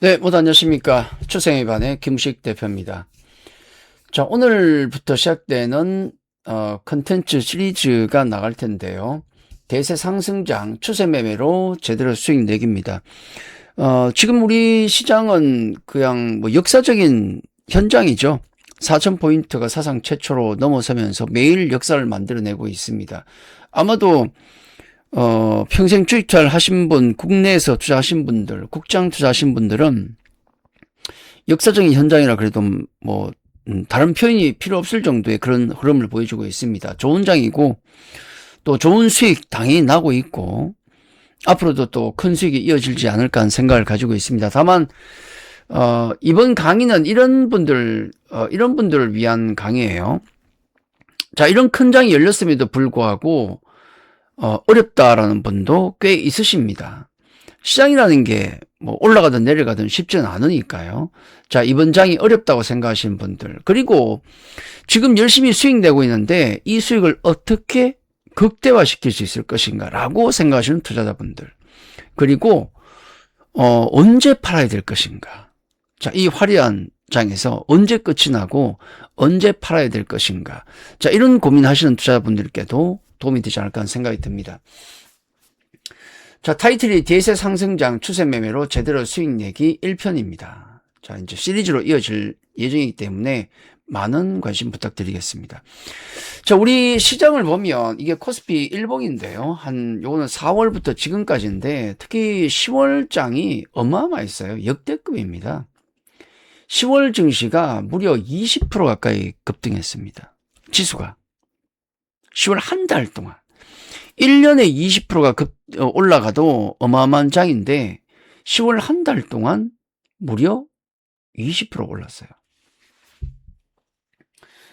네, 모두 안녕하십니까. 추생의 반의 김우식 대표입니다. 자, 오늘부터 시작되는 컨텐츠 시리즈가 나갈 텐데요. 대세 상승장 추세 매매로 제대로 수익 내기입니다. 지금 우리 시장은 그냥 뭐 역사적인 현장이죠. 4,000포인트가 사상 최초로 넘어서면서 매일 역사를 만들어내고 있습니다. 아마도 평생 주식 투자를 하신 분, 국내에서 투자하신 분들, 국장 투자하신 분들은 역사적인 현장이라 그래도 다른 표현이 필요 없을 정도의 그런 흐름을 보여주고 있습니다. 좋은 장이고 또 좋은 수익 당연히 나고 있고 앞으로도 또 큰 수익이 이어질지 않을까 하는 생각을 가지고 있습니다. 다만 이번 강의는 이런 분들을 위한 강의예요. 자, 이런 큰 장이 열렸음에도 불구하고 어렵다라는 분도 꽤 있으십니다. 시장이라는 게 뭐 올라가든 내려가든 쉽지는 않으니까요. 자, 이번 장이 어렵다고 생각하시는 분들, 그리고 지금 열심히 수익 내고 있는데 이 수익을 어떻게 극대화시킬 수 있을 것인가 라고 생각하시는 투자자분들, 그리고 언제 팔아야 될 것인가. 자, 이 화려한 장에서 언제 끝이 나고 언제 팔아야 될 것인가. 자, 이런 고민하시는 투자자분들께도 도움이 되지 않을까 하는 생각이 듭니다. 자, 타이틀이 대세 상승장 추세 매매로 제대로 수익 내기 1편입니다. 자, 이제 시리즈로 이어질 예정이기 때문에 많은 관심 부탁드리겠습니다. 자, 우리 시장을 보면 이게 코스피 일봉인데요. 요거는 4월부터 지금까지인데 특히 10월 장이 어마어마했어요. 역대급입니다. 10월 증시가 무려 20% 가까이 급등했습니다. 지수가. 10월 한 달 동안. 1년에 20%가 올라가도 어마어마한 장인데 10월 한 달 동안 무려 20% 올랐어요.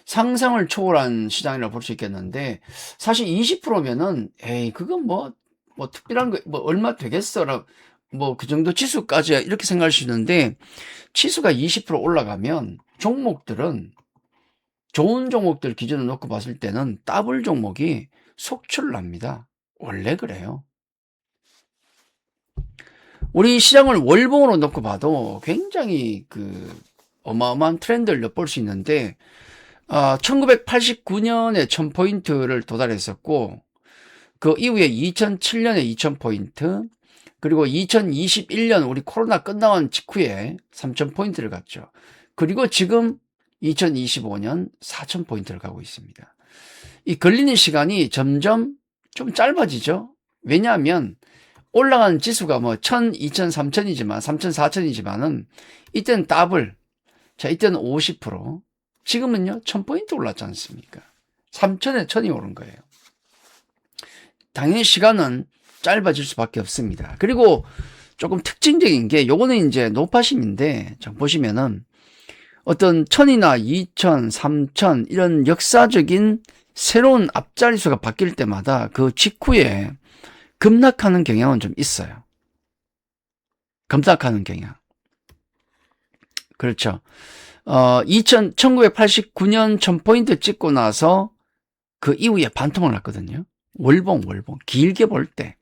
상상을 초월한 시장이라고 볼 수 있겠는데, 사실 20%면은 그건 뭐 특별한 거 얼마 되겠어, 뭐 그 정도 지수까지야 이렇게 생각할 수 있는데, 지수가 20% 올라가면 종목들은, 좋은 종목들 기준으로 놓고 봤을 때는 더블 종목이 속출납니다. 원래 그래요. 우리 시장을 월봉으로 놓고 봐도 굉장히 어마어마한 트렌드를 엿볼 수 있는데, 1989년에 1000포인트를 도달했었고, 그 이후에 2007년에 2000포인트, 그리고 2021년 우리 코로나 끝나온 직후에 3000포인트를 갔죠. 그리고 지금 2025년 4000포인트를 가고 있습니다. 이 걸리는 시간이 점점 좀 짧아지죠. 왜냐하면 올라가는 지수가 1000, 2000, 3000이지만 3000, 4000이지만은 이때는 더블, 자, 이때는 50%, 지금은요 1000포인트 올랐지 않습니까? 3000에 1000이 오른 거예요. 당연히 시간은 짧아질 수밖에 없습니다. 그리고 조금 특징적인 게, 요거는 이제 노파심인데, 보시면은 어떤 1000이나 2000, 3000 이런 역사적인 새로운 앞자리수가 바뀔 때마다 그 직후에 급락하는 경향은 좀 있어요. 급락하는 경향. 그렇죠. 1989년 1000포인트 찍고 나서 그 이후에 반토막을 났거든요. 월봉. 길게 볼 때.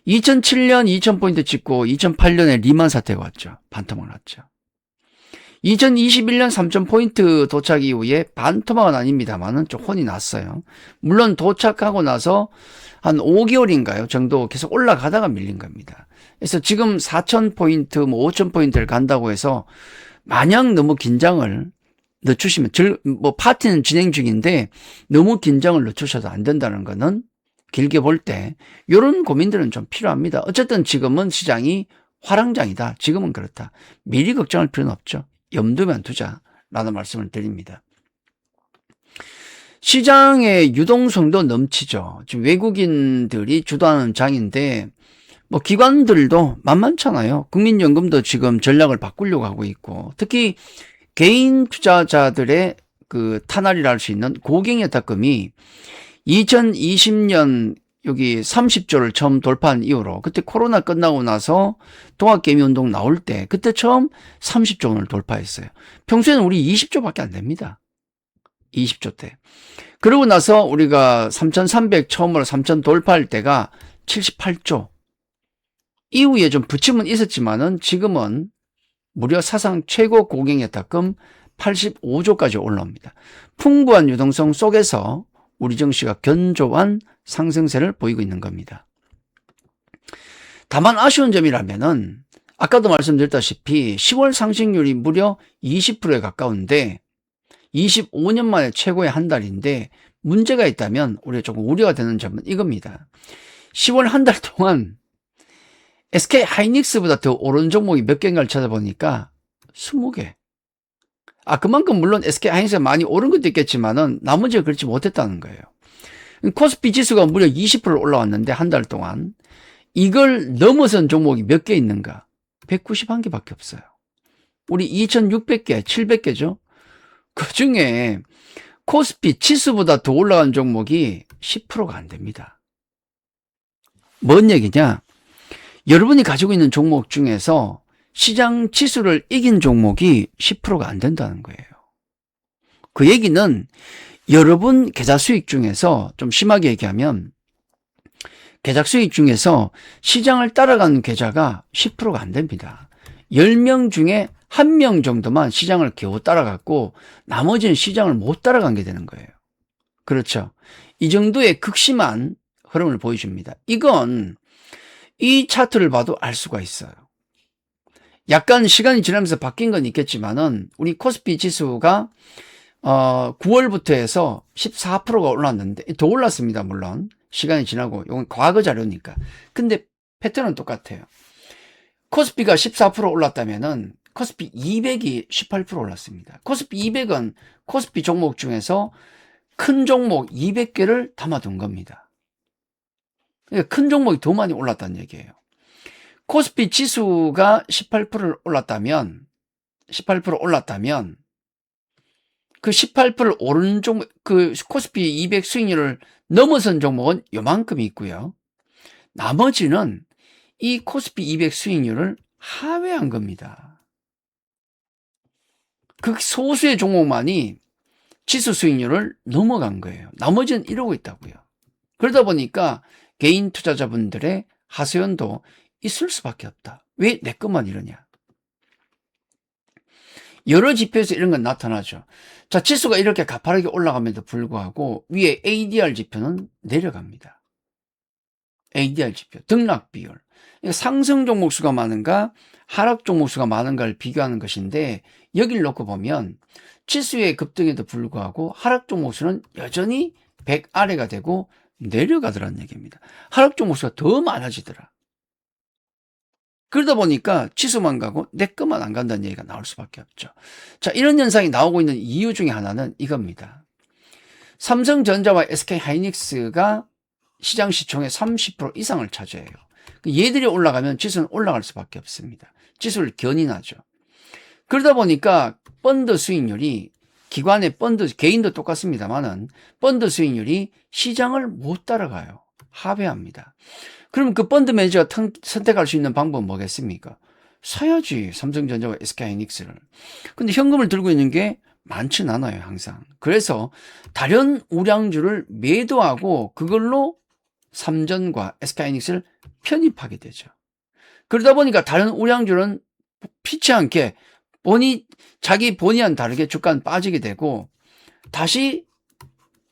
2007년 2000포인트 찍고 2008년에 리만 사태가 왔죠. 반토막 났죠. 2021년 3000포인트 도착 이후에 반토막은 아닙니다만은 좀 혼이 났어요. 물론 도착하고 나서 한 5개월인가요? 정도 계속 올라가다가 밀린 겁니다. 그래서 지금 4000포인트, 5000포인트를 간다고 해서 마냥 너무 긴장을 늦추시면, 파티는 진행 중인데 너무 긴장을 늦추셔도 안 된다는 거는, 길게 볼 때 이런 고민들은 좀 필요합니다. 어쨌든 지금은 시장이 화랑장이다. 지금은 그렇다. 미리 걱정할 필요는 없죠. 염두만 두자라는 말씀을 드립니다. 시장의 유동성도 넘치죠. 지금 외국인들이 주도하는 장인데, 기관들도 만만찮아요. 국민연금도 지금 전략을 바꾸려고 하고 있고, 특히 개인 투자자들의 탄알이라 할 수 있는 고객예탁금이 2020년 여기 30조를 처음 돌파한 이후로, 그때 코로나 끝나고 나서 동학개미운동 나올 때 그때 처음 30조 원을 돌파했어요. 평소에는 우리 20조밖에 안 됩니다. 20조 때. 그러고 나서 우리가 3,300 처음으로 3,000 돌파할 때가 78조. 이후에 좀 부침은 있었지만은 지금은 무려 사상 최고 고경에다금 85조까지 올라옵니다. 풍부한 유동성 속에서 우리 증시가 견조한 상승세를 보이고 있는 겁니다. 다만 아쉬운 점이라면은 아까도 말씀드렸다시피 10월 상승률이 무려 20%에 가까운데 25년 만에 최고의 한 달인데 문제가 있다면 우리가 조금 우려가 되는 점은 이겁니다. 10월 한 달 동안 SK 하이닉스보다 더 오른 종목이 몇 개인가를 찾아보니까 20개. 그만큼 물론 SK 하이닉스가 많이 오른 것도 있겠지만은 나머지가 그렇지 못했다는 거예요. 코스피 지수가 무려 20% 올라왔는데 한 달 동안 이걸 넘어선 종목이 몇 개 있는가? 191개밖에 없어요. 우리 2600개, 700개죠. 그 중에 코스피 지수보다 더 올라간 종목이 10%가 안 됩니다. 뭔 얘기냐? 여러분이 가지고 있는 종목 중에서 시장 지수를 이긴 종목이 10%가 안 된다는 거예요. 그 얘기는 여러분 계좌 수익 중에서 좀 심하게 얘기하면 계좌 수익 중에서 시장을 따라가는 계좌가 10%가 안 됩니다. 10명 중에 1명 정도만 시장을 겨우 따라갔고 나머지는 시장을 못 따라간 게 되는 거예요. 그렇죠. 이 정도의 극심한 흐름을 보여줍니다. 이건 이 차트를 봐도 알 수가 있어요. 약간 시간이 지나면서 바뀐 건 있겠지만은 우리 코스피 지수가 9월부터 해서 14%가 올랐는데 더 올랐습니다. 물론 시간이 지나고 이건 과거 자료니까. 근데 패턴은 똑같아요. 코스피가 14% 올랐다면은 코스피 200이 18% 올랐습니다. 코스피 200은 코스피 종목 중에서 큰 종목 200개를 담아둔 겁니다. 그러니까 큰 종목이 더 많이 올랐다는 얘기예요. 코스피 지수가 18% 올랐다면 그 18% 오른 종목, 그 코스피 200 수익률을 넘어선 종목은 요만큼이 있고요. 나머지는 이 코스피 200 수익률을 하회한 겁니다. 그 소수의 종목만이 지수 수익률을 넘어간 거예요. 나머지는 이러고 있다고요. 그러다 보니까 개인 투자자분들의 하소연도 있을 수밖에 없다. 왜 내 것만 이러냐? 여러 지표에서 이런 건 나타나죠. 자, 지수가 이렇게 가파르게 올라감에도 불구하고 위에 ADR 지표는 내려갑니다. ADR 지표, 등락 비율. 그러니까 상승 종목 수가 많은가, 하락 종목 수가 많은가를 비교하는 것인데 여기를 놓고 보면 지수의 급등에도 불구하고 하락 종목 수는 여전히 100 아래가 되고 내려가더라는 얘기입니다. 하락 종목 수가 더 많아지더라. 그러다 보니까 지수만 가고 내 것만 안 간다는 얘기가 나올 수밖에 없죠. 자, 이런 현상이 나오고 있는 이유 중에 하나는 이겁니다. 삼성전자와 SK하이닉스가 시장 시총의 30% 이상을 차지해요. 얘들이 올라가면 지수는 올라갈 수밖에 없습니다. 지수를 견인하죠. 그러다 보니까 펀드 수익률이 기관의 펀드, 개인도 똑같습니다만은 펀드 수익률이 시장을 못 따라가요. 하회합니다. 그럼 그 펀드 매니저가 선택할 수 있는 방법은 뭐겠습니까? 사야지, 삼성전자와 SK하이닉스를. 근데 현금을 들고 있는 게 많진 않아요, 항상. 그래서 다른 우량주를 매도하고 그걸로 삼전과 SK하이닉스를 편입하게 되죠. 그러다 보니까 다른 우량주는 피치 않게 자기 본의와는 다르게 주가는 빠지게 되고 다시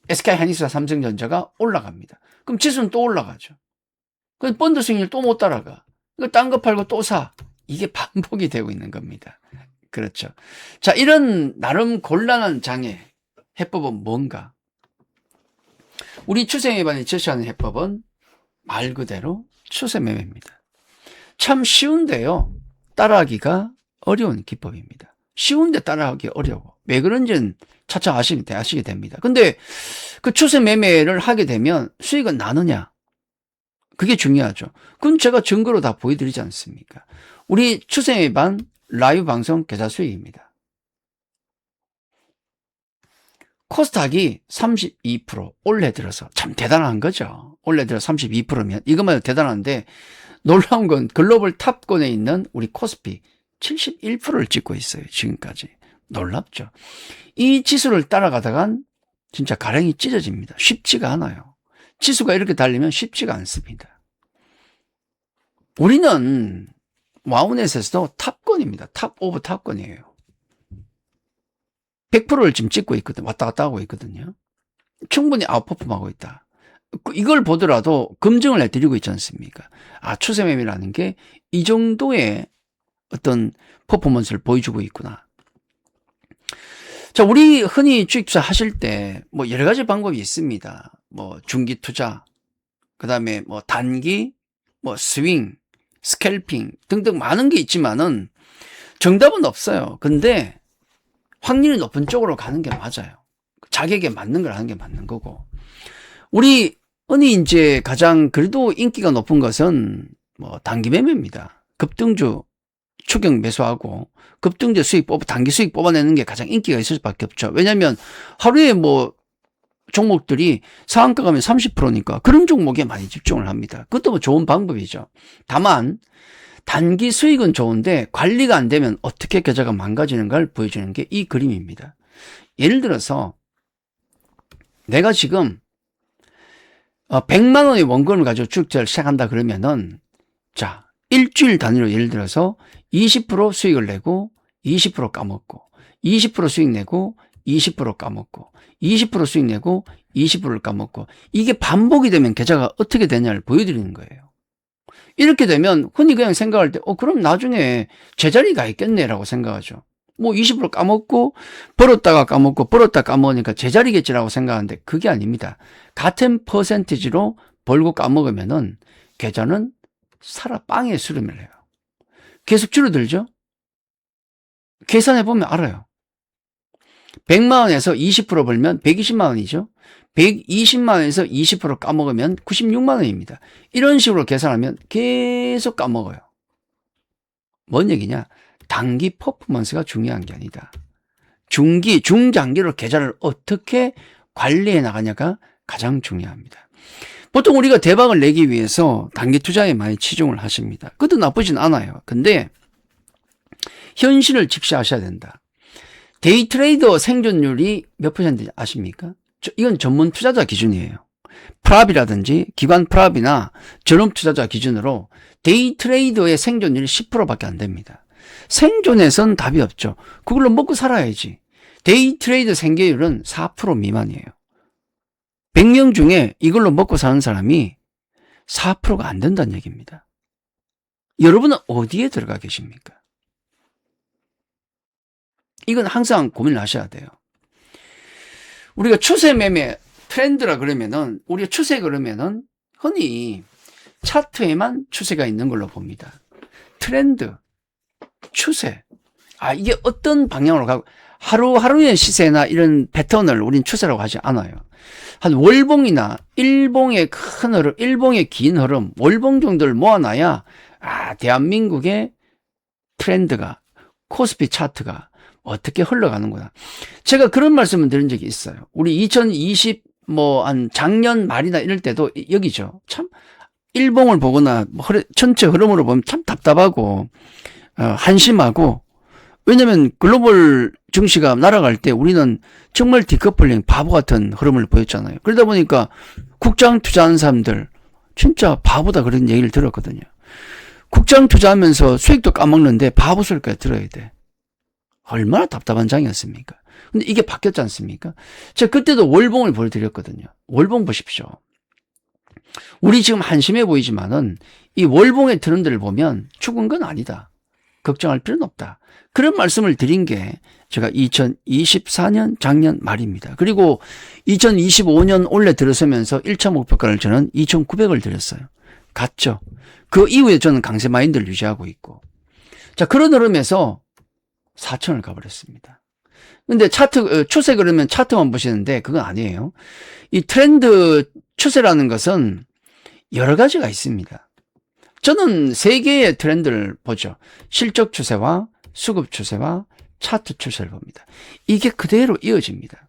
SK하이닉스와 삼성전자가 올라갑니다. 그럼 지수는 또 올라가죠. 그 펀드 수익률 또 못 따라가. 딴 거 팔고 또 사. 이게 반복이 되고 있는 겁니다. 그렇죠. 자, 이런 나름 곤란한 장애 해법은 뭔가? 우리 추세매매반이 제시하는 해법은 말 그대로 추세매매입니다. 참 쉬운데요. 따라하기가 어려운 기법입니다. 쉬운데 따라하기 어려워. 왜 그런지는 차차 아시게 됩니다. 근데 그 추세매매를 하게 되면 수익은 나느냐? 그게 중요하죠. 그건 제가 증거로 다 보여드리지 않습니까? 우리 추세매매반 라이브 방송 계좌 수익입니다. 코스닥이 32% 올해 들어서 참 대단한 거죠. 올해 들어 32%면 이것만 해도 대단한데 놀라운 건 글로벌 탑권에 있는 우리 코스피 71%를 찍고 있어요. 지금까지. 놀랍죠. 이 지수를 따라가다간 진짜 가랭이 찢어집니다. 쉽지가 않아요. 지수가 이렇게 달리면 쉽지가 않습니다. 우리는 와우넷에서도 탑권입니다. 탑 오브 탑권이에요. 100%를 지금 찍고 있거든. 왔다 갔다 하고 있거든요. 충분히 아웃퍼폼하고 있다. 이걸 보더라도 검증을 해드리고 있지 않습니까? 아, 추세 매매라는 게 이 정도의 어떤 퍼포먼스를 보여주고 있구나. 자, 우리 흔히 주식 투자 하실 때 뭐 여러 가지 방법이 있습니다. 뭐 중기 투자, 그 다음에 뭐 단기, 뭐 스윙, 스캘핑 등등 많은 게 있지만은 정답은 없어요. 근데 확률이 높은 쪽으로 가는 게 맞아요. 자격에 맞는 걸 하는 게 맞는 거고. 우리 흔히 이제 가장 그래도 인기가 높은 것은 뭐 단기 매매입니다. 급등주 추격 매수하고 급등주 수익 단기 수익 뽑아내는 게 가장 인기가 있을 수밖에 없죠. 왜냐하면 하루에 뭐 종목들이 상한가 가면 30%니까 그런 종목에 많이 집중을 합니다. 그것도 뭐 좋은 방법이죠. 다만 단기 수익은 좋은데 관리가 안 되면 어떻게 계좌가 망가지는가를 보여주는 게 이 그림입니다. 예를 들어서 내가 지금 100만 원의 원금을 가지고 주식투자를 시작한다 그러면은 자, 일주일 단위로 예를 들어서 20% 수익을 내고 20% 까먹고 20% 수익 내고 20% 까먹고 20% 수익 내고 20%를 까먹고 이게 반복이 되면 계좌가 어떻게 되냐를 보여드리는 거예요. 이렇게 되면 흔히 그냥 생각할 때 그럼 나중에 제자리가 있겠네라고 생각하죠. 뭐 20% 까먹고 벌었다가 까먹고 벌었다 까먹으니까 제자리겠지라고 생각하는데 그게 아닙니다. 같은 퍼센티지로 벌고 까먹으면은 계좌는 빵에 수렴을 해요. 계속 줄어들죠? 계산해보면 알아요. 100만 원에서 20% 벌면 120만 원이죠. 120만 원에서 20% 까먹으면 96만 원입니다. 이런 식으로 계산하면 계속 까먹어요. 뭔 얘기냐? 단기 퍼포먼스가 중요한 게 아니다. 중기, 중장기로 계좌를 어떻게 관리해 나가냐가 가장 중요합니다. 보통 우리가 대박을 내기 위해서 단기 투자에 많이 치중을 하십니다. 그것도 나쁘진 않아요. 근데 현실을 직시하셔야 된다. 데이 트레이더 생존율이 몇 %인지 아십니까? 이건 전문 투자자 기준이에요. 프랍이라든지 기관 프랍이나 전업 투자자 기준으로 데이 트레이더의 생존율이 10%밖에 안 됩니다. 생존에선 답이 없죠. 그걸로 먹고 살아야지. 데이 트레이더 생계율은 4% 미만이에요. 100명 중에 이걸로 먹고 사는 사람이 4%가 안 된다는 얘기입니다. 여러분은 어디에 들어가 계십니까? 이건 항상 고민을 하셔야 돼요. 우리가 추세 매매 트렌드라 그러면은 우리가 추세 그러면은 흔히 차트에만 추세가 있는 걸로 봅니다. 트렌드, 추세. 이게 어떤 방향으로 가고 하루하루의 시세나 이런 패턴을 우린 추세라고 하지 않아요. 한 월봉이나 일봉의 큰 흐름, 일봉의 긴 흐름, 월봉 정도를 모아놔야 대한민국의 트렌드가 코스피 차트가 어떻게 흘러가는구나. 제가 그런 말씀을 드린 적이 있어요. 우리 2020 한 작년 말이나 이럴 때도 여기죠. 참 일봉을 보거나 전체 흐름으로 보면 참 답답하고 한심하고 왜냐면 글로벌 증시가 날아갈 때 우리는 정말 디커플링 바보 같은 흐름을 보였잖아요. 그러다 보니까 국장 투자하는 사람들 진짜 바보다 그런 얘기를 들었거든요. 국장 투자하면서 수익도 까먹는데 바보 소리까지 들어야 돼. 얼마나 답답한 장이었습니까? 근데 이게 바뀌었지 않습니까? 제가 그때도 월봉을 보여드렸거든요. 월봉 보십시오. 우리 지금 한심해 보이지만은 이 월봉의 트렌드를 보면 죽은 건 아니다. 걱정할 필요는 없다. 그런 말씀을 드린 게 제가 2024년 작년 말입니다. 그리고 2025년 올해 들어서면서 1차 목표가를 저는 2,900을 드렸어요. 갔죠. 그 이후에 저는 강세 마인드를 유지하고 있고. 자, 그런 흐름에서 4,000을 가버렸습니다. 근데 추세 그러면 차트만 보시는데 그건 아니에요. 이 트렌드 추세라는 것은 여러 가지가 있습니다. 저는 세 개의 트렌드를 보죠. 실적 추세와 수급 추세와 차트 추세를 봅니다. 이게 그대로 이어집니다.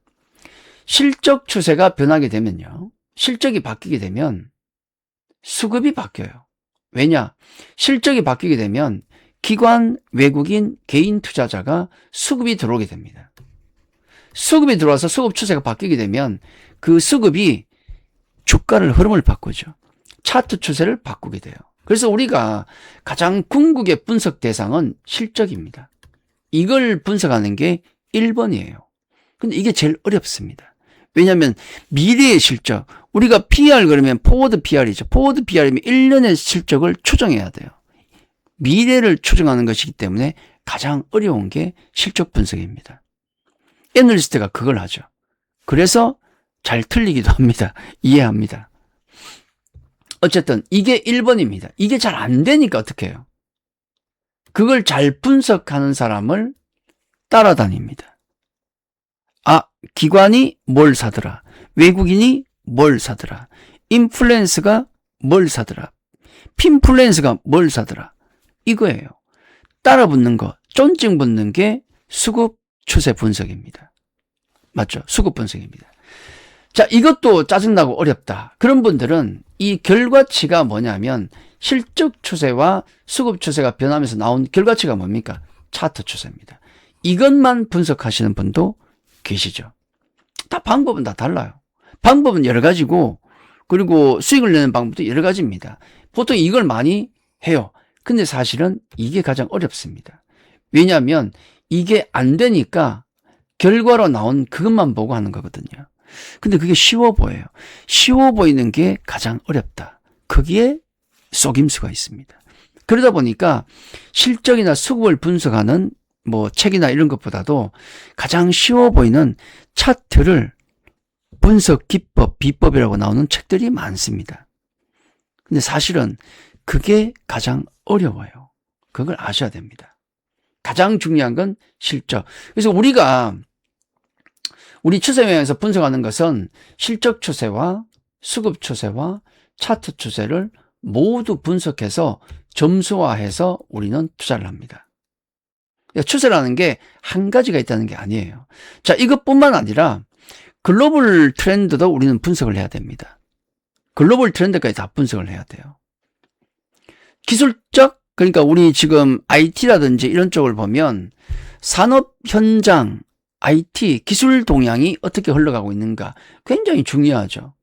실적 추세가 변하게 되면요. 실적이 바뀌게 되면 수급이 바뀌어요. 왜냐? 실적이 바뀌게 되면 기관, 외국인, 개인 투자자가 수급이 들어오게 됩니다. 수급이 들어와서 수급 추세가 바뀌게 되면 그 수급이 주가를 흐름을 바꾸죠. 차트 추세를 바꾸게 돼요. 그래서 우리가 가장 궁극의 분석 대상은 실적입니다. 이걸 분석하는 게 1번이에요. 근데 이게 제일 어렵습니다. 왜냐하면 미래의 실적, 우리가 PR 그러면 포워드 PR이죠. 포워드 PR이면 1년의 실적을 추정해야 돼요. 미래를 추정하는 것이기 때문에 가장 어려운 게 실적 분석입니다. 애널리스트가 그걸 하죠. 그래서 잘 틀리기도 합니다. 이해합니다. 어쨌든 이게 1번입니다. 이게 잘 안 되니까 어떻게 해요? 그걸 잘 분석하는 사람을 따라다닙니다. 아, 기관이 뭘 사더라. 외국인이 뭘 사더라. 인플루언스가 뭘 사더라. 핀플루언스가 뭘 사더라. 이거예요. 따라 붙는 거, 쫀찡 붙는 게 수급 추세 분석입니다. 맞죠? 수급 분석입니다. 자, 이것도 짜증나고 어렵다. 그런 분들은 이 결과치가 뭐냐면 실적 추세와 수급 추세가 변하면서 나온 결과치가 뭡니까? 차트 추세입니다. 이것만 분석하시는 분도 계시죠. 다 방법은 다 달라요. 방법은 여러 가지고 그리고 수익을 내는 방법도 여러 가지입니다. 보통 이걸 많이 해요. 근데 사실은 이게 가장 어렵습니다. 왜냐하면 이게 안 되니까 결과로 나온 그것만 보고 하는 거거든요. 근데 그게 쉬워 보여요. 쉬워 보이는 게 가장 어렵다. 거기에 속임수가 있습니다. 그러다 보니까 실적이나 수급을 분석하는 뭐 책이나 이런 것보다도 가장 쉬워 보이는 차트를 분석 기법, 비법이라고 나오는 책들이 많습니다. 근데 사실은 그게 가장 어려워요. 그걸 아셔야 됩니다. 가장 중요한 건 실적. 그래서 우리 추세면에서 분석하는 것은 실적 추세와 수급 추세와 차트 추세를 모두 분석해서 점수화해서 우리는 투자를 합니다. 추세라는 게 한 가지가 있다는 게 아니에요. 자, 이것뿐만 아니라 글로벌 트렌드도 우리는 분석을 해야 됩니다. 글로벌 트렌드까지 다 분석을 해야 돼요. 기술적, 그러니까 우리 지금 IT라든지 이런 쪽을 보면 산업 현장, IT, 기술 동향이 어떻게 흘러가고 있는가 굉장히 중요하죠.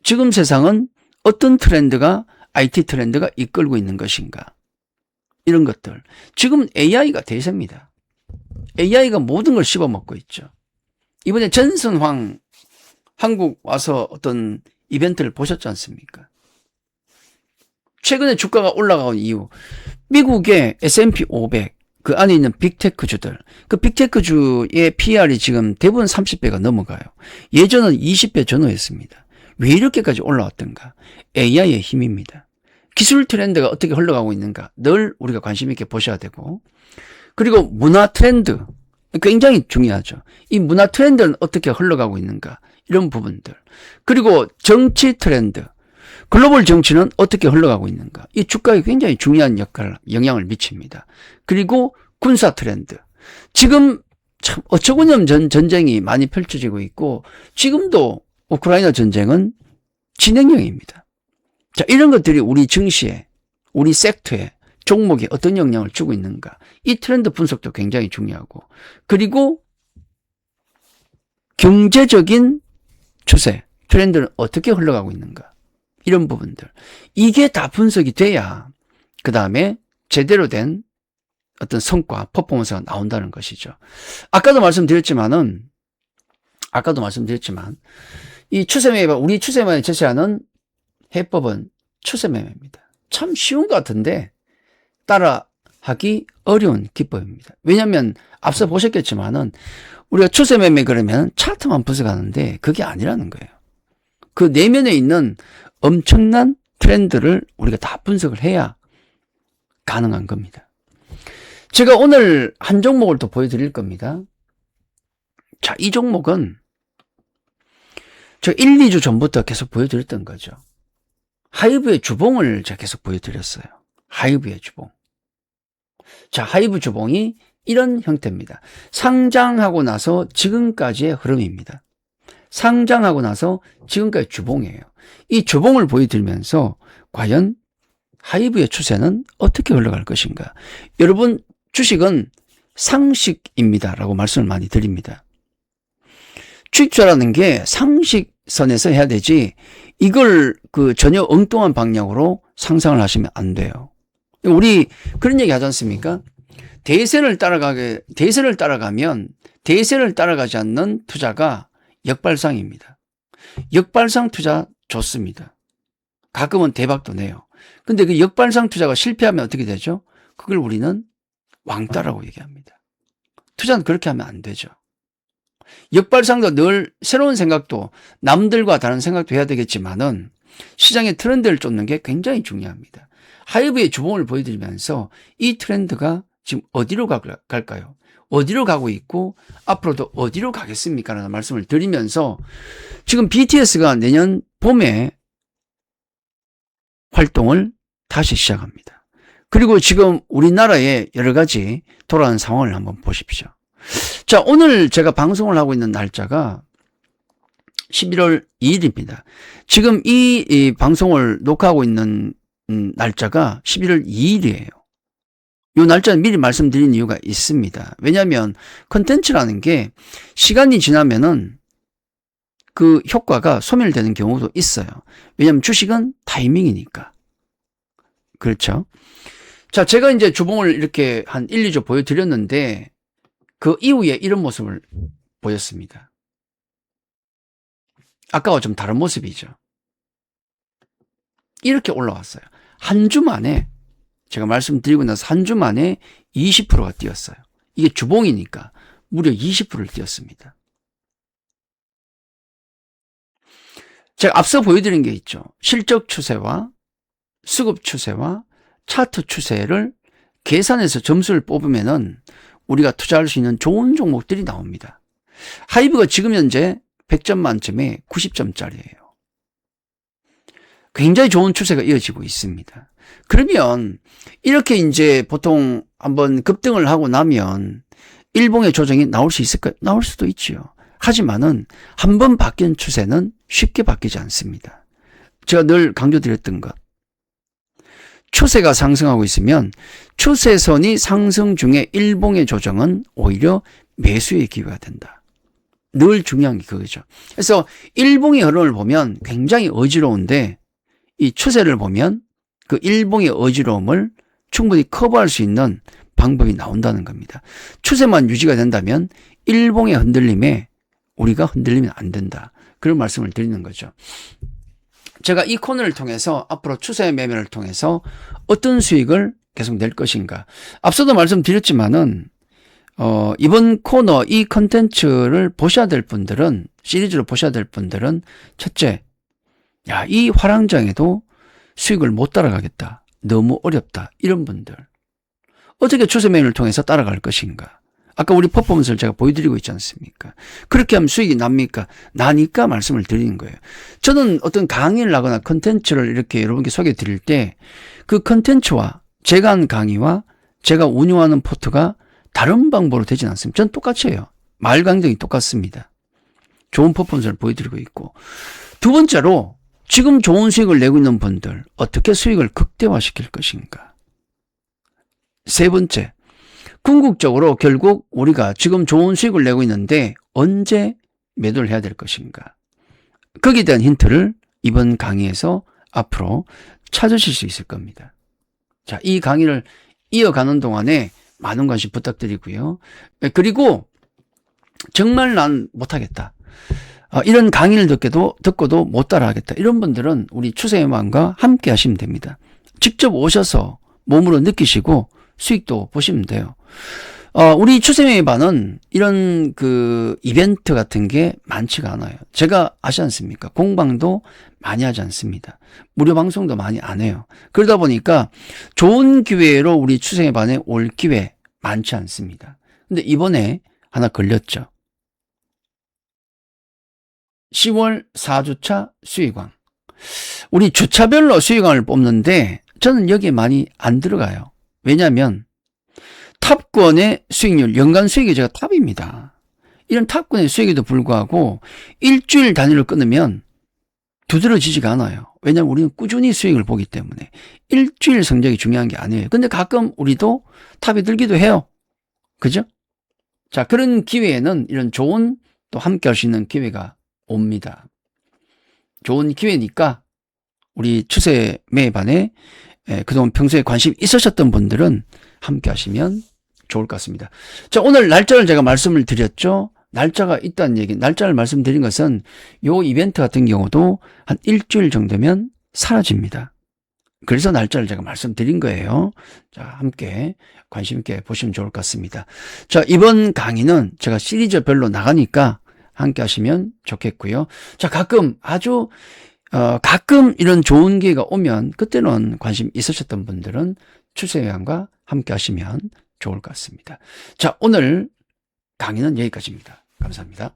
지금 세상은 어떤 트렌드가 IT 트렌드가 이끌고 있는 것인가 이런 것들. 지금 AI가 대세입니다. AI가 모든 걸 씹어먹고 있죠. 이번에 전선황 한국 와서 어떤 이벤트를 보셨지 않습니까? 최근에 주가가 올라가온 이유, 미국의 S&P 500 그 안에 있는 빅테크주들, 그 빅테크주의 PR이 지금 대부분 30배가 넘어가요. 예전은 20배 전후였습니다. 왜 이렇게까지 올라왔던가? AI의 힘입니다. 기술 트렌드가 어떻게 흘러가고 있는가 늘 우리가 관심 있게 보셔야 되고, 그리고 문화 트렌드 굉장히 중요하죠. 이 문화 트렌드는 어떻게 흘러가고 있는가 이런 부분들, 그리고 정치 트렌드, 글로벌 정치는 어떻게 흘러가고 있는가, 이 주가에 굉장히 중요한 영향을 미칩니다. 그리고 군사 트렌드, 지금 참 어처구니없는 전쟁이 많이 펼쳐지고 있고 지금도 우크라이나 전쟁은 진행형입니다. 자, 이런 것들이 우리 증시에, 우리 섹터에, 종목에 어떤 영향을 주고 있는가, 이 트렌드 분석도 굉장히 중요하고, 그리고 경제적인 추세, 트렌드는 어떻게 흘러가고 있는가 이런 부분들, 이게 다 분석이 돼야 그 다음에 제대로 된 어떤 성과, 퍼포먼스가 나온다는 것이죠. 아까도 말씀드렸지만 이 추세매매, 우리 추세만이 제시하는 해법은 추세매매입니다. 참 쉬운 것 같은데 따라하기 어려운 기법입니다. 왜냐하면 앞서 보셨겠지만은 우리가 추세매매 그러면 차트만 분석하는데 그게 아니라는 거예요. 그 내면에 있는 엄청난 트렌드를 우리가 다 분석을 해야 가능한 겁니다. 제가 오늘 한 종목을 또 보여드릴 겁니다. 자, 이 종목은 저 1, 2주 전부터 계속 보여드렸던 거죠. 하이브의 주봉을 제가 계속 보여드렸어요. 하이브의 주봉. 자, 하이브 주봉이 이런 형태입니다. 상장하고 나서 지금까지의 흐름입니다. 상장하고 나서 지금까지 주봉이에요. 이 주봉을 보여드리면서 과연 하이브의 추세는 어떻게 흘러갈 것인가. 여러분, 주식은 상식입니다 라고 말씀을 많이 드립니다. 주식주라는 게 선에서 해야 되지, 이걸 전혀 엉뚱한 방향으로 상상을 하시면 안 돼요. 우리 그런 얘기 하지 않습니까? 대세를 따라가면 대세를 따라가지 않는 투자가 역발상입니다. 역발상 투자 좋습니다. 가끔은 대박도 내요. 근데 그 역발상 투자가 실패하면 어떻게 되죠? 그걸 우리는 왕따라고 얘기합니다. 투자는 그렇게 하면 안 되죠. 역발상도 늘 새로운 생각도, 남들과 다른 생각도 해야 되겠지만은 시장의 트렌드를 쫓는 게 굉장히 중요합니다. 하이브의 주봉을 보여드리면서 이 트렌드가 지금 어디로 갈까요? 어디로 가고 있고 앞으로도 어디로 가겠습니까? 라는 말씀을 드리면서, 지금 BTS가 내년 봄에 활동을 다시 시작합니다. 그리고 지금 우리나라의 여러 가지 돌아가는 상황을 한번 보십시오. 자, 오늘 제가 방송을 하고 있는 날짜가 11월 2일입니다. 지금 이 방송을 녹화하고 있는 날짜가 11월 2일이에요. 이 날짜는 미리 말씀드린 이유가 있습니다. 왜냐하면 컨텐츠라는 게 시간이 지나면은 그 효과가 소멸되는 경우도 있어요. 왜냐하면 주식은 타이밍이니까. 그렇죠? 자, 제가 이제 주봉을 이렇게 한 1, 2주 보여드렸는데 그 이후에 이런 모습을 보였습니다. 아까와 좀 다른 모습이죠. 이렇게 올라왔어요. 한 주 만에, 제가 말씀드리고 나서 한 주 만에 20%가 뛰었어요. 이게 주봉이니까 무려 20%를 뛰었습니다. 제가 앞서 보여드린 게 있죠. 실적 추세와 수급 추세와 차트 추세를 계산해서 점수를 뽑으면은 우리가 투자할 수 있는 좋은 종목들이 나옵니다. 하이브가 지금 현재 100점 만점에 90점짜리예요. 굉장히 좋은 추세가 이어지고 있습니다. 그러면 이렇게 이제 보통 한번 급등을 하고 나면 일봉의 조정이 나올 수 있을까요? 나올 수도 있지요. 하지만은 한번 바뀐 추세는 쉽게 바뀌지 않습니다. 제가 늘 강조드렸던 것. 추세가 상승하고 있으면 추세선이 상승 중에 일봉의 조정은 오히려 매수의 기회가 된다. 늘 중요한 게 그거죠. 그래서 일봉의 흐름을 보면 굉장히 어지러운데 이 추세를 보면 그 일봉의 어지러움을 충분히 커버할 수 있는 방법이 나온다는 겁니다. 추세만 유지가 된다면 일봉의 흔들림에 우리가 흔들리면 안 된다. 그런 말씀을 드리는 거죠. 제가 이 코너를 통해서 앞으로 추세 매매를 통해서 어떤 수익을 계속 낼 것인가. 앞서도 말씀드렸지만은 이번 코너 이 컨텐츠를 보셔야 될 분들은, 시리즈로 보셔야 될 분들은 첫째, 야, 이 화랑장에도 수익을 못 따라가겠다. 너무 어렵다. 이런 분들. 어떻게 추세 매매를 통해서 따라갈 것인가. 아까 우리 퍼포먼스를 제가 보여드리고 있지 않습니까? 그렇게 하면 수익이 납니까? 나니까 말씀을 드리는 거예요. 저는 어떤 강의를 하거나 컨텐츠를 이렇게 여러분께 소개해 드릴 때 그 컨텐츠와 제가 한 강의와 제가 운영하는 포트가 다른 방법으로 되진 않습니다. 저는 똑같이 해요. 말 강정이 똑같습니다. 좋은 퍼포먼스를 보여드리고 있고. 두 번째로 지금 좋은 수익을 내고 있는 분들 어떻게 수익을 극대화시킬 것인가. 세 번째, 궁극적으로 결국 우리가 지금 좋은 수익을 내고 있는데 언제 매도를 해야 될 것인가. 거기에 대한 힌트를 이번 강의에서 앞으로 찾으실 수 있을 겁니다. 자, 이 강의를 이어가는 동안에 많은 관심 부탁드리고요. 그리고 정말 난 못하겠다. 이런 강의를 듣고도 못 따라하겠다. 이런 분들은 우리 추세의망과 함께 하시면 됩니다. 직접 오셔서 몸으로 느끼시고 수익도 보시면 돼요. 우리 추세매매반은 이런 이벤트 같은 게 많지가 않아요. 제가 아시지 않습니까? 공방도 많이 하지 않습니다. 무료 방송도 많이 안 해요. 그러다 보니까 좋은 기회로 우리 추세매매반에 올 기회 많지 않습니다. 근데 이번에 하나 걸렸죠. 10월 4주차 수익왕. 우리 주차별로 수익왕을 뽑는데 저는 여기에 많이 안 들어가요. 왜냐하면 탑권의 수익률, 연간 수익이 제가 탑입니다. 이런 탑권의 수익에도 불구하고 일주일 단위로 끊으면 두드러지지가 않아요. 왜냐하면 우리는 꾸준히 수익을 보기 때문에 일주일 성적이 중요한 게 아니에요. 근데 가끔 우리도 탑이 들기도 해요. 그죠? 자, 그런 기회에는 이런 좋은 또 함께 할 수 있는 기회가 옵니다. 좋은 기회니까 우리 추세 매매반에 그동안 평소에 관심 있으셨던 분들은 함께 하시면 좋을 것 같습니다. 자, 오늘 날짜를 제가 말씀을 드렸죠. 날짜가 있다는 얘기, 날짜를 말씀드린 것은 요 이벤트 같은 경우도 한 일주일 정도면 사라집니다. 그래서 날짜를 제가 말씀드린 거예요. 자, 함께 관심 있게 보시면 좋을 것 같습니다. 자, 이번 강의는 제가 시리즈별로 나가니까 함께 하시면 좋겠고요. 자, 가끔 가끔 이런 좋은 기회가 오면 그때는 관심 있으셨던 분들은 추세회원과 함께 하시면 좋을 것 같습니다. 자, 오늘 강의는 여기까지입니다. 감사합니다.